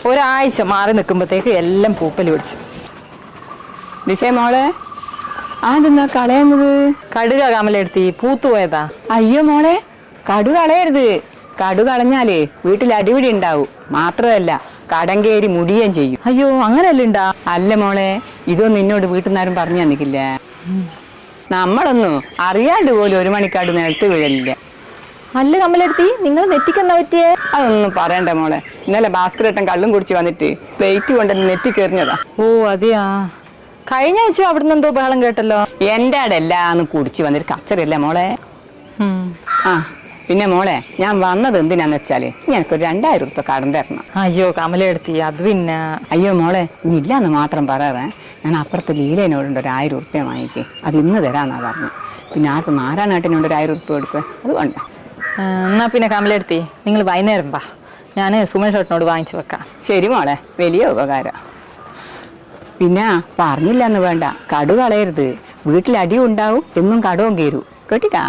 ഒരാഴ്ച മാറി നിൽക്കുമ്പോഴത്തേക്ക് എല്ലാം പൂപ്പൽ പിടിച്ചു. ദിശേ മോളെ അതെന്നാ കളയുന്നത്? കടുക കമലെടുത്തി പൂത്തുപോയതാ. അയ്യോ മോളെ, കടു കളയരുത്. കടു കളഞ്ഞാലേ വീട്ടിൽ അടിപിടി ഉണ്ടാവും. മാത്രമല്ല കടം കയറി മുടിയേം ചെയ്യും. അയ്യോ അങ്ങനെയല്ല ഉണ്ടാ? അല്ല മോളെ, ഇതൊന്നും നിന്നോട് വീട്ടിൽ നിന്നാരും പറഞ്ഞു തന്നിക്കില്ല. നമ്മളൊന്നും അറിയാണ്ട് പോലും ഒരു മണിക്കാട് നിലത്ത് വീഴലില്ല. അല്ല കമലെടുത്തി, നിങ്ങൾ നെറ്റിക്കെന്നാ പറ്റിയേ? അതൊന്നും പറയണ്ട മോളെ. ഇന്നലെ ഭാസ്കരേട്ടൻ കള്ളും കുടിച്ച് വന്നിട്ട് പ്ലേറ്റ് കൊണ്ടുവന്ന് നെറ്റി കയറിഞ്ഞതാ. ഓ അതെയാ. കഴിഞ്ഞ ആഴ്ച അവിടുന്ന് എന്തോ ബഹളം കേട്ടല്ലോ. എൻ്റെ അവിടെ എല്ലാന്നും കുടിച്ച് വന്നിട്ട് കച്ചറിയല്ലേ മോളെ. ആ പിന്നെ മോളെ, ഞാൻ വന്നത് എന്തിനാന്ന് വെച്ചാല് ഞങ്ങൾക്കൊരു 2000 ഉറുപ്പിക കടം തരണം. അയ്യോ കമലെടുത്തി, അത് പിന്നെ. അയ്യോ മോളെ, ഇനി ഇല്ലാന്ന് മാത്രം പറയാറേ. ഞാൻ അപ്പുറത്ത് ലീലേനോടുണ്ട് ഒരു 1000 ഉറുപ്പിക വാങ്ങിക്കേ. അത് ഇന്ന് തരാന്നാ പറഞ്ഞു. പിന്നെ അടുത്ത് നാരായണേട്ടനോട് ഒരു 1000 ഉറുപ്പിക കൊടുക്കുക. അത് വേണ്ട. എന്നാ പിന്നെ കമലെടുത്തി, നിങ്ങൾ വൈകുന്നേരം വാ, ഞാൻ സുമേഷ് ഏട്ടനോട് വാങ്ങിച്ചു വെക്കാം. ശരി മോളെ, വലിയ ഉപകാരം. പിന്നെ പറഞ്ഞില്ലെന്ന് വേണ്ട, കടു കളയരുത്. വീട്ടിൽ അടി ഉണ്ടാവും, എന്നും കടവും കയറും. കേട്ടിട്ടാ?